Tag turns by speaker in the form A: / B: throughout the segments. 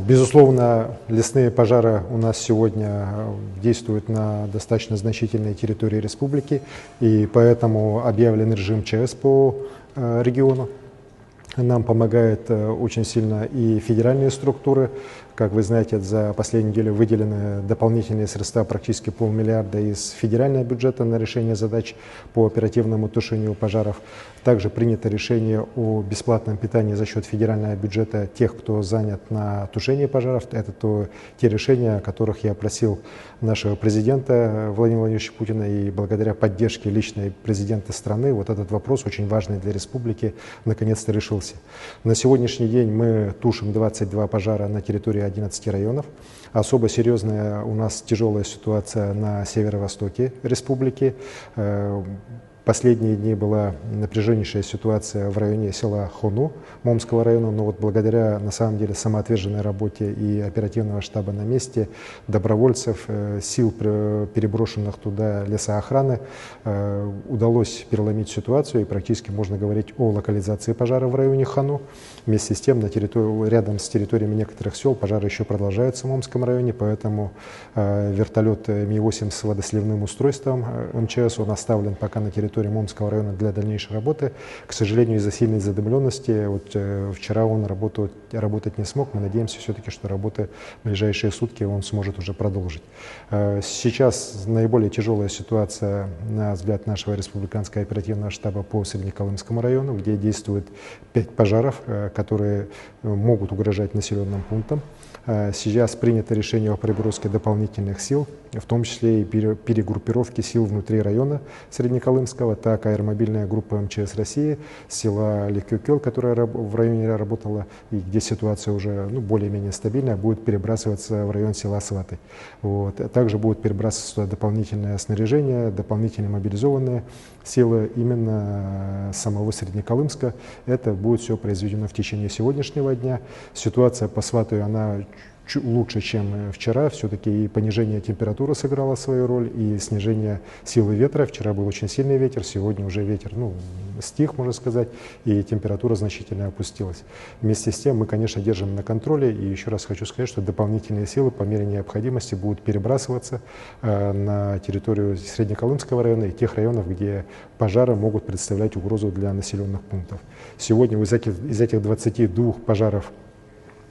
A: Безусловно, лесные пожары у нас сегодня действуют на достаточно значительной территории республики, и поэтому объявлен режим ЧС по региону. Нам помогают очень сильно и федеральные структуры. Как вы знаете, за последнюю неделю выделены дополнительные средства, практически $500 миллиона из федерального бюджета на решение задач по оперативному тушению пожаров. Также принято решение о бесплатном питании за счет федерального бюджета тех, кто занят на тушении пожаров. Это те решения, о которых я просил нашего президента Владимира Владимировича Путина, и благодаря поддержке личной президента страны вот этот вопрос, очень важный для республики, наконец-то решился. На сегодняшний день мы тушим 22 пожара на территории 11 районов. Особо серьезная у нас тяжелая ситуация на северо-востоке республики. Последние дни была напряженнейшая ситуация в районе села Хону Момского района, но вот благодаря, на самом деле, самоотверженной работе и оперативного штаба на месте, добровольцев, сил, переброшенных туда лесоохраны, удалось переломить ситуацию, и практически можно говорить о локализации пожара в районе Хону. Вместе с тем, рядом с территориями некоторых сел пожары еще продолжаются в Момском районе, поэтому вертолет Ми-8 с водосливным устройством МЧС, он оставлен пока на территории Момского района для дальнейшей работы. К сожалению, из-за сильной задымленности вчера он работать не смог. Мы надеемся все-таки, что работы в ближайшие сутки он сможет уже продолжить. Сейчас наиболее тяжелая ситуация, на взгляд нашего республиканского оперативного штаба, по Среднеколымскому району, где действует 5 пожаров, которые могут угрожать населенным пунктам. Сейчас принято решение о переброске дополнительных сил, в том числе и перегруппировке сил внутри района Среднеколымского. Так, аэромобильная группа МЧС России с села Ликюкел, которая в районе работала и где ситуация уже более-менее стабильная, будет перебрасываться в район села Сваты. Также будет перебрасываться сюда дополнительное снаряжение, дополнительные мобилизованные силы именно самого Среднеколымска. Это будет все произведено в течение сегодняшнего дня. Ситуация по Свату, она лучше, чем вчера. Все-таки и понижение температуры сыграло свою роль, и снижение силы ветра. Вчера был очень сильный ветер, сегодня уже ветер стих, можно сказать, и температура значительно опустилась. Вместе с тем мы, конечно, держим на контроле, и еще раз хочу сказать, что дополнительные силы по мере необходимости будут перебрасываться на территорию Среднеколымского района и тех районов, где пожары могут представлять угрозу для населенных пунктов. Сегодня из этих 22 пожаров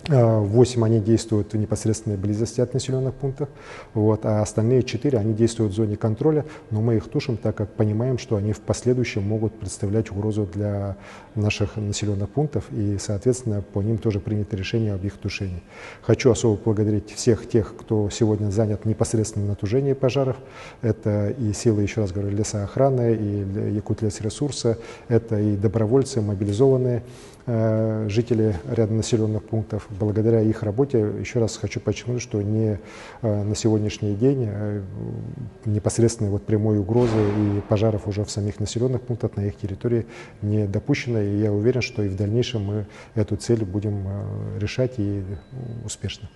A: 8 они действуют в непосредственной близости от населенных пунктов, а остальные 4 они действуют в зоне контроля, но мы их тушим, так как понимаем, что они в последующем могут представлять угрозу для наших населенных пунктов, и, соответственно, по ним тоже принято решение об их тушении. Хочу особо поблагодарить всех тех, кто сегодня занят непосредственно на тушении пожаров. Это и силы, еще раз говорю, лесоохраны, и Якутлесресурса, это и добровольцы, мобилизованные жители ряда населенных пунктов. Благодаря их работе, еще раз хочу подчеркнуть, что на сегодняшний день непосредственной прямой угрозы и пожаров уже в самих населенных пунктах на их территории не допущено. И я уверен, что и в дальнейшем мы эту цель будем решать, и успешно.